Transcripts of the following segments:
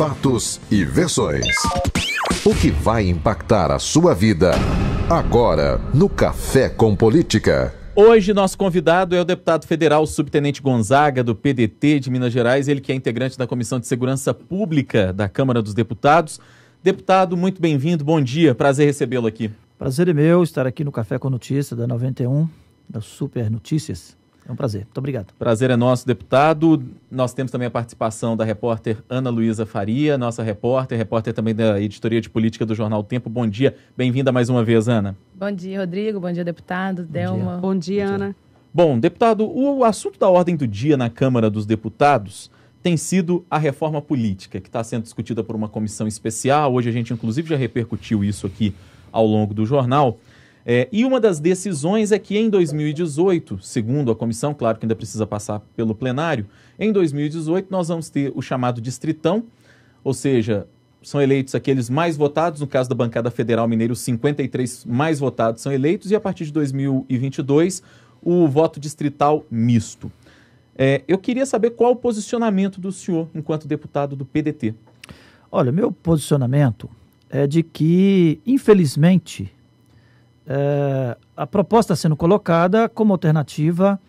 fatos e versões. O que vai impactar a sua vida agora no Café com Política. Hoje nosso convidado é o deputado federal subtenente Gonzaga, do PDT de Minas Gerais, ele que é integrante da Comissão de Segurança Pública da Câmara dos Deputados. Deputado, muito bem-vindo, bom dia, prazer recebê-lo aqui. Prazer é meu estar aqui no Café com Notícia da 91, das Super Notícias. É um prazer, muito obrigado. Prazer é nosso, deputado. Nós temos também a participação da repórter Ana Luísa Faria, nossa repórter também da Editoria de Política do Jornal Tempo. Bom dia, bem-vinda mais uma vez, Ana. Bom dia, Rodrigo, bom dia, deputado, Delma. Bom dia, Ana. Bom, deputado, o assunto da ordem do dia na Câmara dos Deputados tem sido a reforma política, que está sendo discutida por uma comissão especial. Hoje a gente, inclusive, já repercutiu isso aqui ao longo do jornal. E uma das decisões é que em 2018, segundo a comissão, claro que ainda precisa passar pelo plenário, em 2018 nós vamos ter o chamado distritão, ou seja, são eleitos aqueles mais votados, no caso da bancada federal mineiro, 53 mais votados são eleitos, e a partir de 2022 o voto distrital misto. Eu queria saber qual o posicionamento do senhor enquanto deputado do PDT. Olha, meu posicionamento é de que, infelizmente, a proposta está sendo colocada como alternativa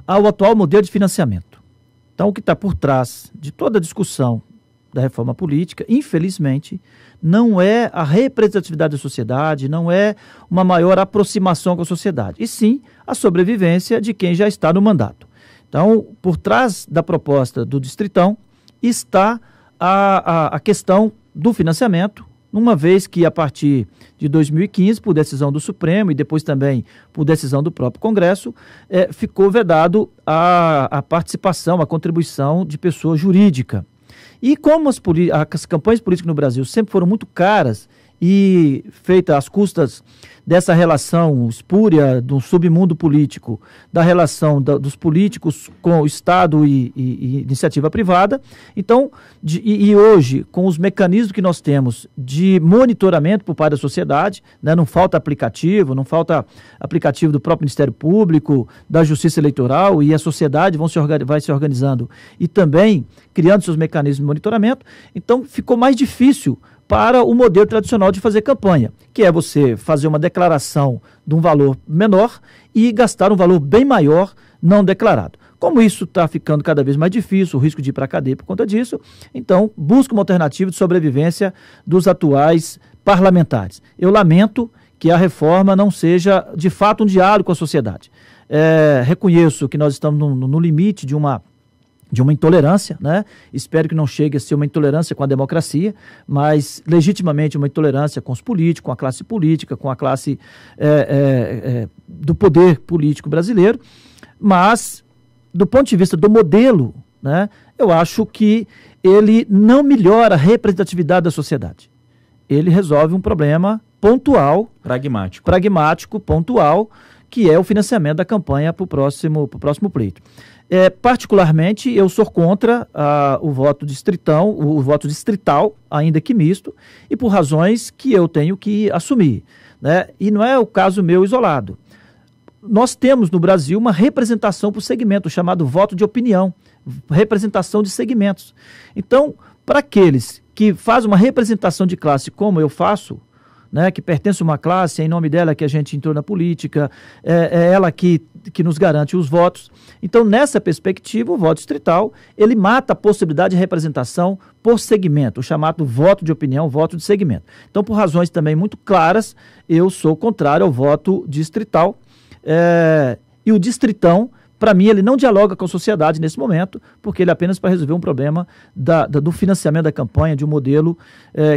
ao atual modelo de financiamento. Então, o que está por trás de toda a discussão da reforma política, infelizmente, não é a representatividade da sociedade, não é uma maior aproximação com a sociedade, e sim a sobrevivência de quem já está no mandato. Então, por trás da proposta do distritão está a questão do financiamento, uma vez que a partir de 2015, por decisão do Supremo e depois também por decisão do próprio Congresso, ficou vedado a participação, a contribuição de pessoa jurídica. E como as campanhas políticas no Brasil sempre foram muito caras e feitas às custas dessa relação espúria do submundo político, da relação dos políticos com o Estado e iniciativa privada, então, hoje, com os mecanismos que nós temos de monitoramento por parte da sociedade, né, não falta aplicativo do próprio Ministério Público, da Justiça Eleitoral, e a sociedade vai se organizando e também criando seus mecanismos de monitoramento, então ficou mais difícil para o modelo tradicional de fazer campanha, que é você fazer uma declaração de um valor menor e gastar um valor bem maior não declarado. Como isso está ficando cada vez mais difícil, o risco de ir para a cadeia por conta disso, então busca uma alternativa de sobrevivência dos atuais parlamentares. Eu lamento que a reforma não seja, de fato, um diálogo com a sociedade. Reconheço que nós estamos no limite de uma intolerância, né? Espero que não chegue a ser uma intolerância com a democracia, mas legitimamente uma intolerância com os políticos, com a classe política, com a classe do poder político brasileiro, mas do ponto de vista do modelo, né, eu acho que ele não melhora a representatividade da sociedade. Ele resolve um problema pontual, pragmático, pontual, que é o financiamento da campanha para o próximo pleito. Particularmente, eu sou contra o voto distrital, ainda que misto, e por razões que eu tenho que assumir, né? E não é o caso meu isolado. Nós temos no Brasil uma representação por segmento, chamado voto de opinião, representação de segmentos. Então, para aqueles que fazem uma representação de classe como eu faço, né, que pertence a uma classe, é em nome dela que a gente entrou na política, é ela que nos garante os votos. Então, nessa perspectiva, o voto distrital, ele mata a possibilidade de representação por segmento, o chamado voto de opinião, voto de segmento. Então, por razões também muito claras, eu sou contrário ao voto distrital, e o distritão, para mim, ele não dialoga com a sociedade nesse momento, porque ele é apenas para resolver um problema do financiamento da campanha, de um modelo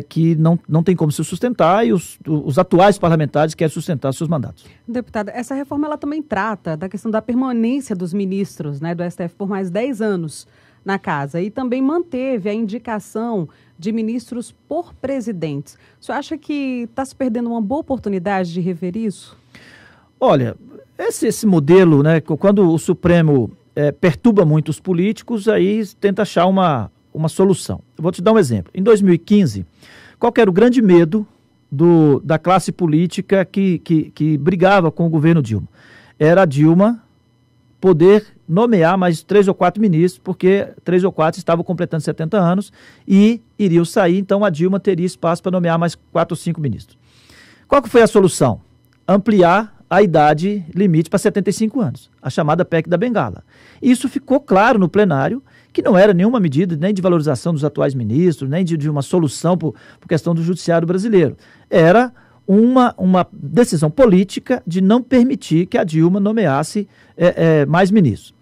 que não tem como se sustentar, e os atuais parlamentares querem sustentar seus mandatos. Deputada, essa reforma ela também trata da questão da permanência dos ministros, né, do STF por mais 10 anos na casa, e também manteve a indicação de ministros por presidentes. O senhor acha que está se perdendo uma boa oportunidade de rever isso? Olha, esse modelo, né, quando o Supremo perturba muito os políticos, aí tenta achar uma solução. Eu vou te dar um exemplo. Em 2015, qual que era o grande medo da classe política que brigava com o governo Dilma? Era a Dilma poder nomear mais 3 ou 4 ministros, porque 3 ou 4 estavam completando 70 anos e iriam sair, então a Dilma teria espaço para nomear mais 4 ou 5 ministros. Qual que foi a solução? Ampliar a idade limite para 75 anos, a chamada PEC da Bengala. Isso ficou claro no plenário, que não era nenhuma medida nem de valorização dos atuais ministros, nem de uma solução por questão do judiciário brasileiro. Era uma decisão política de não permitir que a Dilma nomeasse mais ministros.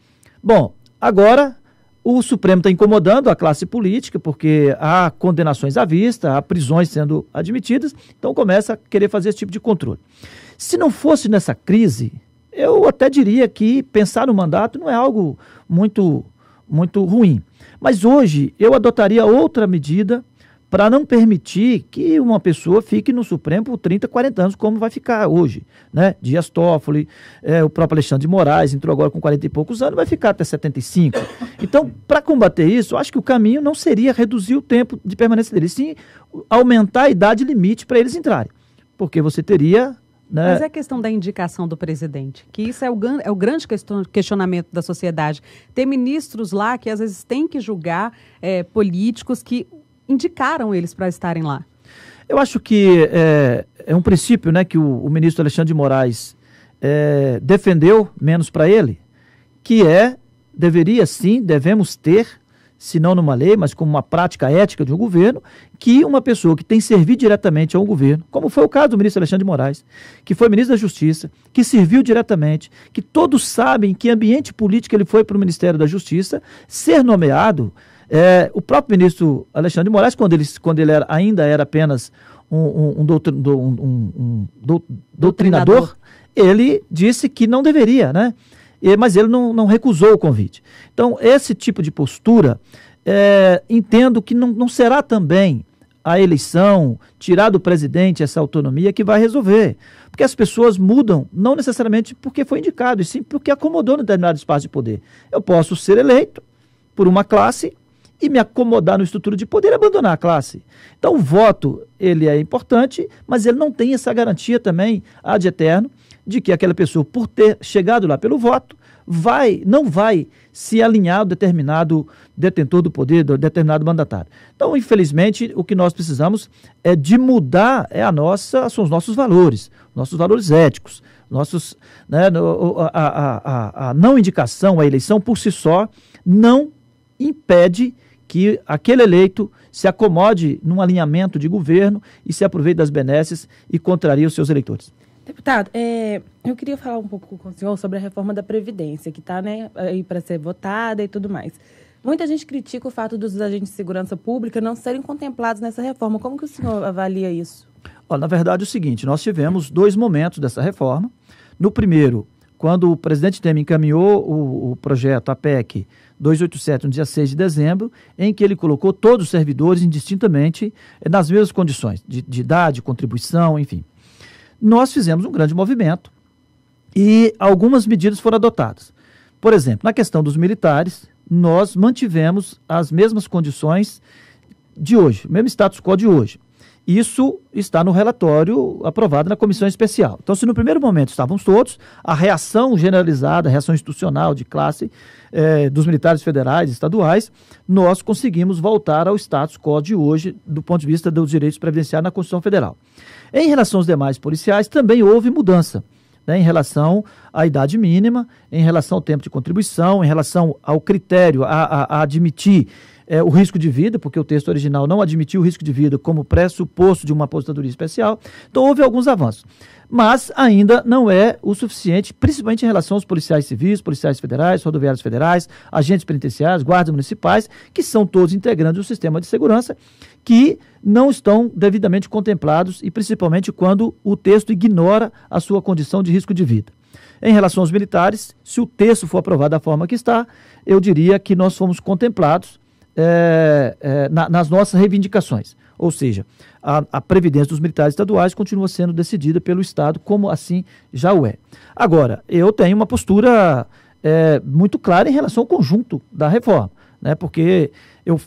Bom, agora o Supremo está incomodando a classe política, porque há condenações à vista, há prisões sendo admitidas, então começa a querer fazer esse tipo de controle. Se não fosse nessa crise, eu até diria que pensar no mandato não é algo muito ruim. Mas hoje eu adotaria outra medida para não permitir que uma pessoa fique no Supremo por 30, 40 anos, como vai ficar hoje, né? Dias Toffoli, o próprio Alexandre de Moraes entrou agora com 40 e poucos anos, vai ficar até 75. Então, para combater isso, eu acho que o caminho não seria reduzir o tempo de permanência deles, sim aumentar a idade limite para eles entrarem, porque você teria... Né? Mas é a questão da indicação do presidente, que isso é o grande questionamento da sociedade. Tem ministros lá que às vezes têm que julgar políticos que indicaram eles para estarem lá. Eu acho que é um princípio, né, que o ministro Alexandre de Moraes defendeu, menos para ele, que devemos ter, se não numa lei, mas como uma prática ética de um governo, que uma pessoa que tem servido diretamente a um governo, como foi o caso do ministro Alexandre de Moraes, que foi ministro da Justiça, que serviu diretamente, que todos sabem que ambiente político ele foi para o Ministério da Justiça, ser nomeado, o próprio ministro Alexandre de Moraes, quando ele ainda era apenas um doutrinador, ele disse que não deveria, né? Mas ele não recusou o convite. Então, esse tipo de postura, entendo que não será também a eleição, tirar do presidente essa autonomia que vai resolver. Porque as pessoas mudam, não necessariamente porque foi indicado, e sim porque acomodou no determinado espaço de poder. Eu posso ser eleito por uma classe e me acomodar no estrutura de poder e abandonar a classe. Então, o voto, ele é importante, mas ele não tem essa garantia também, ad eterno, de que aquela pessoa, por ter chegado lá pelo voto, não vai se alinhar ao determinado detentor do poder, do determinado mandatário. Então, infelizmente, o que nós precisamos é de mudar são os nossos valores éticos, a não indicação, a eleição por si só, não impede que aquele eleito se acomode num alinhamento de governo e se aproveite das benesses e contraria os seus eleitores. Deputado, eu queria falar um pouco com o senhor sobre a reforma da Previdência, que está, né, aí para ser votada e tudo mais. Muita gente critica o fato dos agentes de segurança pública não serem contemplados nessa reforma. Como que o senhor avalia isso? Na verdade é o seguinte, nós tivemos 2 momentos dessa reforma. No primeiro, quando o presidente Temer encaminhou o projeto, a PEC 287, no dia 6 de dezembro, em que ele colocou todos os servidores indistintamente nas mesmas condições, de idade, contribuição, enfim. Nós fizemos um grande movimento e algumas medidas foram adotadas. Por exemplo, na questão dos militares, nós mantivemos as mesmas condições de hoje, o mesmo status quo de hoje. Isso está no relatório aprovado na comissão especial. Então, se no primeiro momento estávamos todos, a reação generalizada, a reação institucional de classe dos militares federais e estaduais, nós conseguimos voltar ao status quo de hoje, do ponto de vista dos direitos previdenciários na Constituição Federal. Em relação aos demais policiais, também houve mudança, né, em relação à idade mínima, em relação ao tempo de contribuição, em relação ao critério a admitir o risco de vida, porque o texto original não admitiu o risco de vida como pressuposto de uma aposentadoria especial. Então, houve alguns avanços. Mas ainda não é o suficiente, principalmente em relação aos policiais civis, policiais federais, rodoviários federais, agentes penitenciários, guardas municipais, que são todos integrantes do sistema de segurança, que não estão devidamente contemplados e principalmente quando o texto ignora a sua condição de risco de vida. Em relação aos militares, se o texto for aprovado da forma que está, eu diria que nós fomos contemplados nas nossas reivindicações. Ou seja, a previdência dos militares estaduais continua sendo decidida pelo Estado, como assim já o é. Agora, eu tenho uma postura muito clara em relação ao conjunto da reforma. né? Porque eu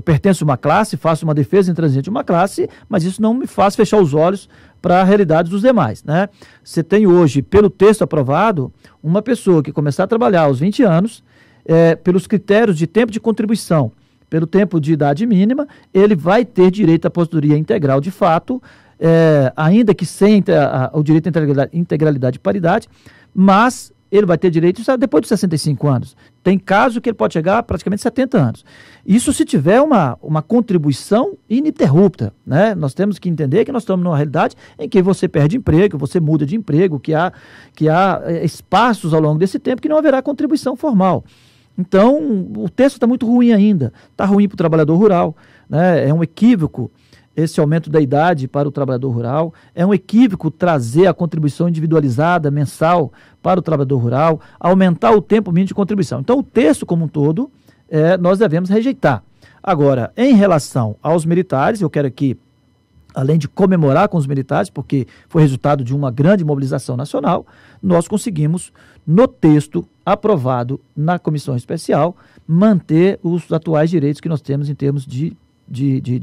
pertenço a uma classe, faço uma defesa intransigente de uma classe, mas isso não me faz fechar os olhos para a realidade dos demais, né? Você tem hoje, pelo texto aprovado, uma pessoa que começar a trabalhar aos 20 anos, pelos critérios de tempo de contribuição, pelo tempo de idade mínima, ele vai ter direito à aposentadoria integral de fato, ainda que sem o direito à integralidade e paridade, mas ele vai ter direito depois dos 65 anos. Tem caso que ele pode chegar a praticamente 70 anos. Isso se tiver uma contribuição ininterrupta, né? Nós temos que entender que nós estamos numa realidade em que você perde emprego, você muda de emprego, que há espaços ao longo desse tempo que não haverá contribuição formal. Então, o texto está muito ruim ainda. Está ruim para o trabalhador rural, né? É um equívoco esse aumento da idade para o trabalhador rural, é um equívoco trazer a contribuição individualizada mensal para o trabalhador rural, aumentar o tempo mínimo de contribuição. Então, o texto como um todo, nós devemos rejeitar. Agora, em relação aos militares, eu quero aqui, além de comemorar com os militares, porque foi resultado de uma grande mobilização nacional, nós conseguimos, no texto aprovado na comissão especial, manter os atuais direitos que nós temos em termos de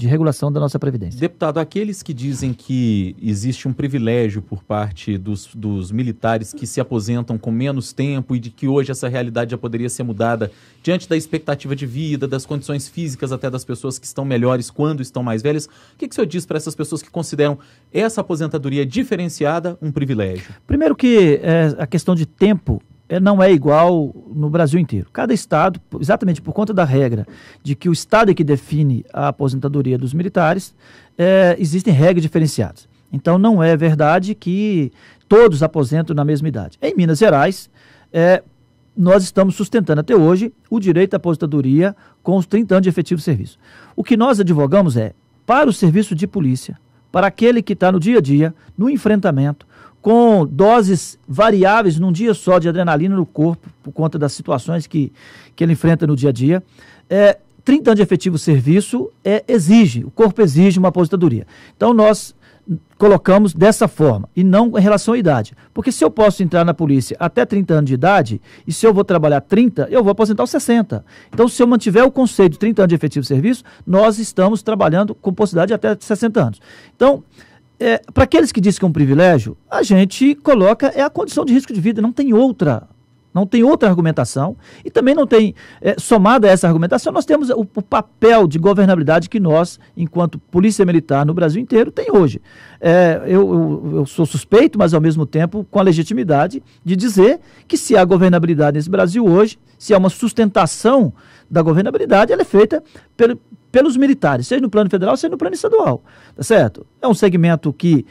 regulação da nossa Previdência. Deputado, aqueles que dizem que existe um privilégio por parte dos militares que se aposentam com menos tempo e de que hoje essa realidade já poderia ser mudada diante da expectativa de vida, das condições físicas até das pessoas que estão melhores quando estão mais velhas, o que o senhor diz para essas pessoas que consideram essa aposentadoria diferenciada um privilégio? Primeiro que a questão de tempo não é igual no Brasil inteiro. Cada estado, exatamente por conta da regra de que o estado é que define a aposentadoria dos militares, existem regras diferenciadas. Então não é verdade que todos aposentam na mesma idade. Em Minas Gerais, nós estamos sustentando até hoje o direito à aposentadoria com os 30 anos de efetivo serviço. O que nós advogamos para o serviço de polícia, para aquele que está no dia a dia, no enfrentamento, com doses variáveis num dia só de adrenalina no corpo, por conta das situações que ele enfrenta no dia a dia. 30 anos de efetivo serviço o corpo exige uma aposentadoria. Então nós colocamos dessa forma, e não em relação à idade. Porque se eu posso entrar na polícia até 30 anos de idade, e se eu vou trabalhar 30, eu vou aposentar aos 60. Então se eu mantiver o conceito de 30 anos de efetivo serviço, nós estamos trabalhando com possibilidade de até 60 anos. Então, para aqueles que dizem que é um privilégio, a gente coloca a condição de risco de vida, não tem outra argumentação, e também não tem, somada a essa argumentação, nós temos o papel de governabilidade que nós, enquanto polícia militar no Brasil inteiro, tem hoje. Eu sou suspeito, mas ao mesmo tempo com a legitimidade de dizer que se há governabilidade nesse Brasil hoje, se há uma sustentação da governabilidade, ela é feita pelos militares, seja no plano federal, seja no plano estadual, tá certo? É um segmento que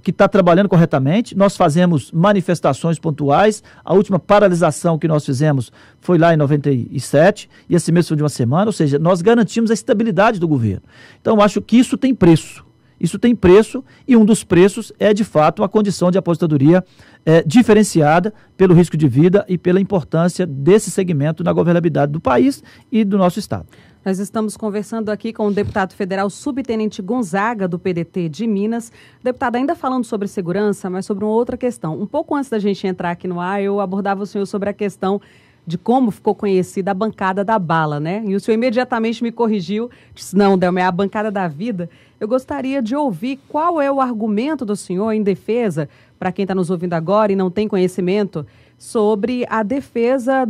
que está trabalhando corretamente. Nós fazemos manifestações pontuais. A última paralisação que nós fizemos foi lá em 97, e esse mês foi de uma semana, ou seja, nós garantimos a estabilidade do governo. Então, eu acho que isso tem preço. Isso tem preço, e um dos preços é, de fato, a condição de aposentadoria diferenciada pelo risco de vida e pela importância desse segmento na governabilidade do país e do nosso Estado. Nós estamos conversando aqui com o deputado federal subtenente Gonzaga, do PDT de Minas. Deputado, ainda falando sobre segurança, mas sobre uma outra questão. Um pouco antes da gente entrar aqui no ar, eu abordava o senhor sobre a questão de como ficou conhecida a bancada da bala, né? E o senhor imediatamente me corrigiu, disse, não, Delma, é a bancada da vida. Eu gostaria de ouvir qual é o argumento do senhor em defesa, para quem está nos ouvindo agora e não tem conhecimento, sobre a defesa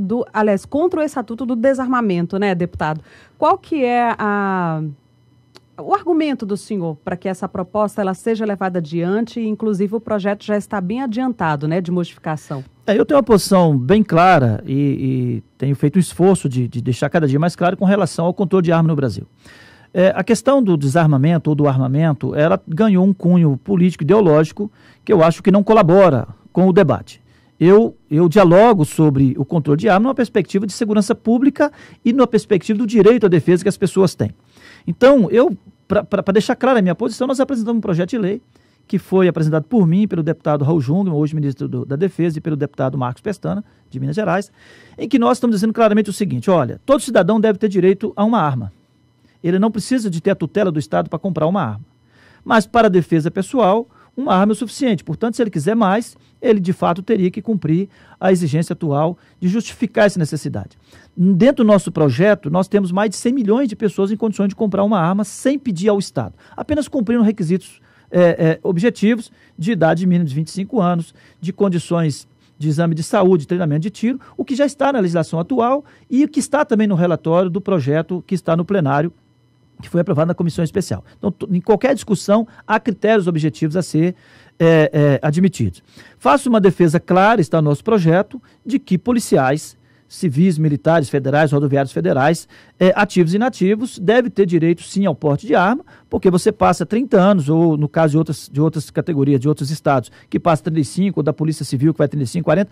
contra o Estatuto do Desarmamento, né, deputado? Qual que é o argumento do senhor para que essa proposta ela seja levada adiante, e inclusive o projeto já está bem adiantado, né, de modificação? Eu tenho uma posição bem clara e tenho feito um esforço de deixar cada dia mais claro com relação ao controle de arma no Brasil. A questão do desarmamento ou do armamento, ela ganhou um cunho político ideológico que eu acho que não colabora com o debate. Eu dialogo sobre o controle de arma numa perspectiva de segurança pública e numa perspectiva do direito à defesa que as pessoas têm. Então, para deixar clara a minha posição, nós apresentamos um projeto de lei que foi apresentado por mim, pelo deputado Raul Jungmann, hoje ministro da Defesa, e pelo deputado Marcos Pestana, de Minas Gerais, em que nós estamos dizendo claramente o seguinte: olha, todo cidadão deve ter direito a uma arma. Ele não precisa de ter a tutela do Estado para comprar uma arma. Mas, para a defesa pessoal, uma arma é o suficiente. Portanto, se ele quiser mais, ele de fato teria que cumprir a exigência atual de justificar essa necessidade. Dentro do nosso projeto, nós temos mais de 100 milhões de pessoas em condições de comprar uma arma sem pedir ao Estado, apenas cumprindo requisitos objetivos de idade mínima de 25 anos, de condições de exame de saúde, treinamento de tiro, o que já está na legislação atual e o que está também no relatório do projeto que está no plenário, que foi aprovado na comissão especial. Então, em qualquer discussão, há critérios objetivos a ser admitidos. Faço uma defesa clara, está no nosso projeto, de que policiais civis, militares, federais, rodoviários federais, ativos e inativos, deve ter direito sim ao porte de arma, porque você passa 30 anos, ou no caso de outras categorias, de outros estados, que passa 35, ou da Polícia Civil, que vai 35, 40,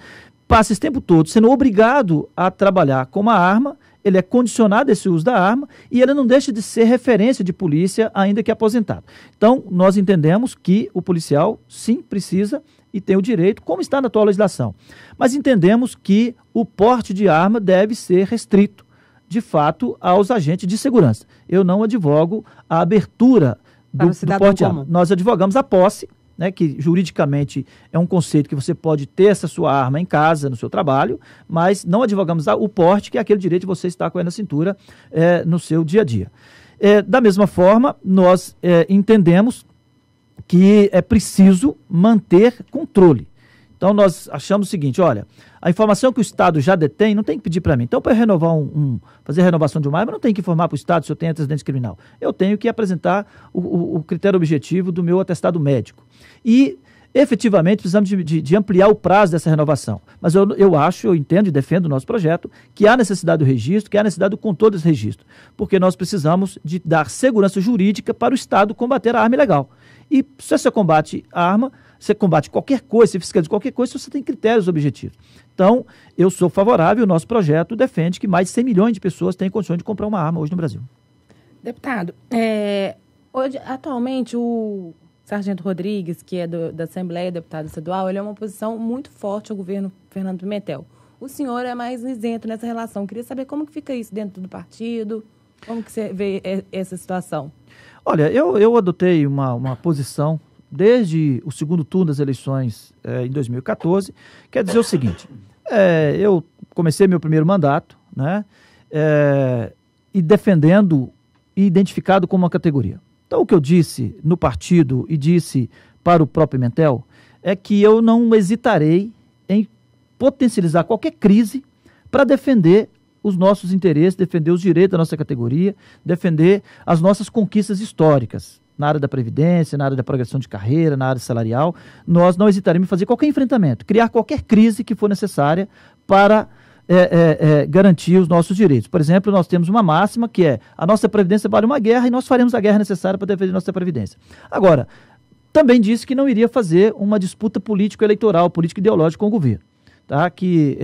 passa esse tempo todo sendo obrigado a trabalhar com uma arma, ele é condicionado a esse uso da arma e ele não deixa de ser referência de polícia, ainda que aposentado. Então, nós entendemos que o policial, sim, precisa e tem o direito, como está na atual legislação. Mas entendemos que o porte de arma deve ser restrito, de fato, aos agentes de segurança. Eu não advogo a abertura do porte de arma. Nós advogamos a posse, né, que juridicamente é um conceito que você pode ter essa sua arma em casa, no seu trabalho, mas não advogamos o porte, que é aquele direito de você estar com ela na cintura no seu dia a dia. Da mesma forma, nós entendemos que é preciso manter controle. Então, nós achamos o seguinte, olha, a informação que o Estado já detém, não tem que pedir para mim. Então, para renovar fazer a renovação de uma arma, eu não tenho que informar para o Estado se eu tenho antecedente criminal. Eu tenho que apresentar o critério objetivo do meu atestado médico. E, efetivamente, precisamos de ampliar o prazo dessa renovação. Mas eu entendo e defendo o nosso projeto que há necessidade do registro, que há necessidade do controle desse registro. Porque nós precisamos de dar segurança jurídica para o Estado combater a arma ilegal. E se você combate a arma, você combate qualquer coisa, você fiscaliza qualquer coisa, se você tem critérios objetivos. Então, eu sou favorável, o nosso projeto defende que mais de 100 milhões de pessoas têm condições de comprar uma arma hoje no Brasil. Deputado, hoje, atualmente, o Sargento Rodrigues, que é da Assembleia, deputado estadual, ele é uma oposição muito forte ao governo Fernando Pimentel. O senhor é mais isento nessa relação. Queria saber como que fica isso dentro do partido, como que você vê essa situação? Olha, eu adotei uma posição desde o segundo turno das eleições em 2014, quer dizer o seguinte, eu comecei meu primeiro mandato, né, e defendendo e identificado como uma categoria. Então, o que eu disse no partido e disse para o próprio Pimentel é que eu não hesitarei em potencializar qualquer crise para defender os nossos interesses, defender os direitos da nossa categoria, defender as nossas conquistas históricas na área da Previdência, na área da progressão de carreira, na área salarial. Nós não hesitaremos em fazer qualquer enfrentamento, criar qualquer crise que for necessária para garantir os nossos direitos. Por exemplo, nós temos uma máxima que é: a nossa Previdência vale uma guerra e nós faremos a guerra necessária para defender a nossa Previdência. Agora, também disse que não iria fazer uma disputa político-eleitoral, político-ideológica com o governo. Tá? Que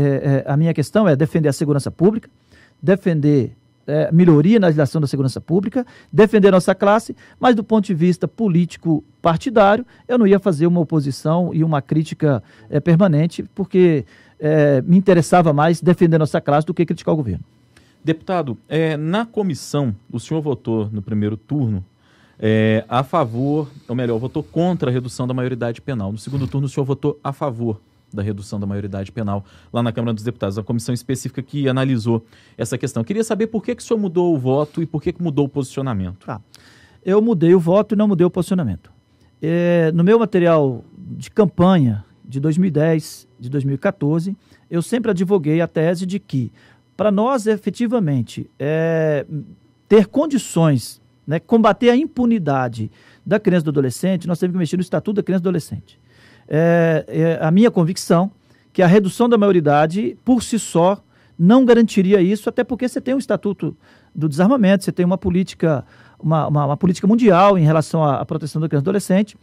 a minha questão é defender a segurança pública, defender melhoria na legislação da segurança pública, defender nossa classe, mas do ponto de vista político-partidário, eu não ia fazer uma oposição e uma crítica permanente, porque me interessava mais defender nossa classe do que criticar o governo. Deputado, na comissão, o senhor votou no primeiro turno a favor, ou melhor, votou contra a redução da maioridade penal. No segundo turno, o senhor votou a favor da redução da maioridade penal lá na Câmara dos Deputados, a comissão específica que analisou essa questão. Eu queria saber por que o senhor mudou o voto e por que mudou o posicionamento. Eu mudei o voto e não mudei o posicionamento. No meu material de campanha de 2010, de 2014, eu sempre advoguei a tese de que, para nós efetivamente ter condições, né, combater a impunidade da criança e do adolescente, nós temos que mexer no Estatuto da Criança e do Adolescente. A minha convicção que a redução da maioridade, por si só, não garantiria isso, até porque você tem um Estatuto do Desarmamento, você tem uma política mundial em relação à proteção da criança e do adolescente,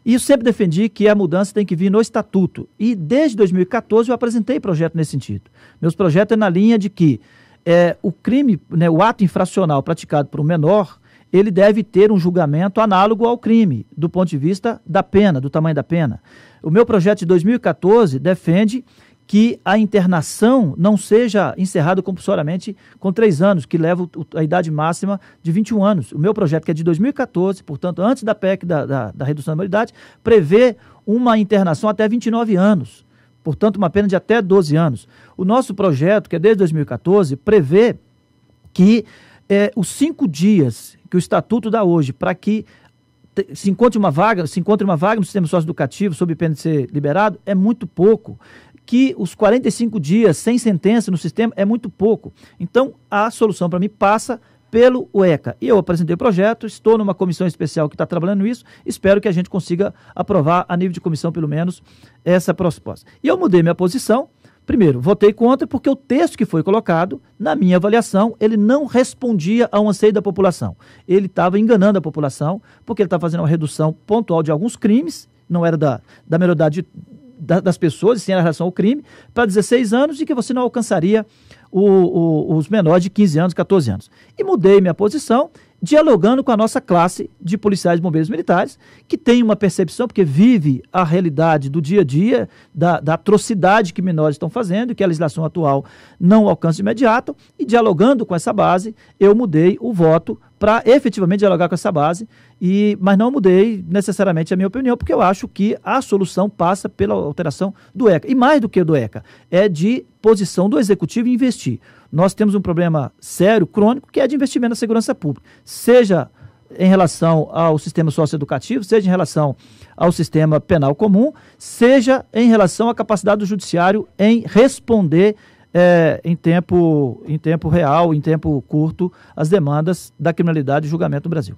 e eu sempre defendi que a mudança tem que vir no Estatuto. E desde 2014 eu apresentei projeto nesse sentido. Meus projetos é na linha de que o crime, né, o ato infracional praticado por um menor, ele deve ter um julgamento análogo ao crime, do ponto de vista da pena, do tamanho da pena. O meu projeto de 2014 defende que a internação não seja encerrada compulsoriamente com 3 anos, que leva a idade máxima de 21 anos. O meu projeto, que é de 2014, portanto, antes da PEC da redução da maioridade, prevê uma internação até 29 anos, portanto, uma pena de até 12 anos. O nosso projeto, que é desde 2014, prevê que os 5 dias que o Estatuto dá hoje para que se encontre uma vaga no sistema socioeducativo sob pena de ser liberado, é muito pouco. Que os 45 dias sem sentença no sistema é muito pouco. Então, a solução para mim passa pelo ECA. E eu apresentei o projeto, estou numa comissão especial que está trabalhando nisso, espero que a gente consiga aprovar a nível de comissão, pelo menos, essa proposta. E eu mudei minha posição. Primeiro, votei contra porque o texto que foi colocado, na minha avaliação, ele não respondia ao anseio da população. Ele estava enganando a população, porque ele estava fazendo uma redução pontual de alguns crimes, não era da maioridade das pessoas, sim, em relação ao crime, para 16 anos, e que você não alcançaria os menores de 15 anos, 14 anos. E mudei minha posição, dialogando com a nossa classe de policiais e bombeiros militares, que tem uma percepção, porque vive a realidade do dia a dia, da atrocidade que menores estão fazendo, e que a legislação atual não alcança de imediato, e dialogando com essa base, eu mudei o voto para efetivamente dialogar com essa base, mas não mudei necessariamente a minha opinião, porque eu acho que a solução passa pela alteração do ECA. E mais do que do ECA, é de posição do Executivo em investir. Nós temos um problema sério, crônico, que é de investimento na segurança pública, seja em relação ao sistema socioeducativo, seja em relação ao sistema penal comum, seja em relação à capacidade do judiciário em responder em tempo real, em tempo curto, as demandas da criminalidade e julgamento no Brasil.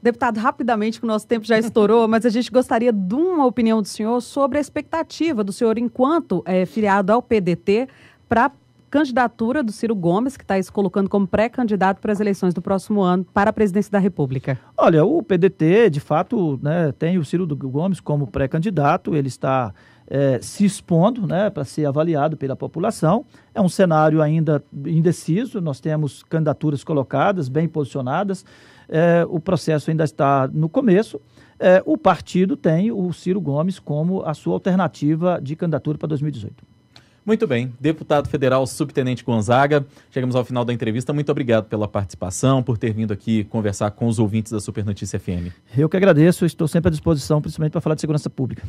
Deputado, rapidamente, que o nosso tempo já estourou, mas a gente gostaria de uma opinião do senhor sobre a expectativa do senhor, enquanto filiado ao PDT, para a candidatura do Ciro Gomes, que está se colocando como pré-candidato para as eleições do próximo ano para a presidência da República. Olha, o PDT, de fato, tem o Ciro Gomes como pré-candidato, ele está se expondo para ser avaliado pela população. É um cenário ainda indeciso, nós temos candidaturas colocadas, bem posicionadas, o processo ainda está no começo. O partido tem o Ciro Gomes como a sua alternativa de candidatura para 2018. Muito bem. Deputado federal Subtenente Gonzaga, chegamos ao final da entrevista. Muito obrigado pela participação, por ter vindo aqui conversar com os ouvintes da Super Notícia FM. Eu que agradeço, estou sempre à disposição, principalmente para falar de segurança pública.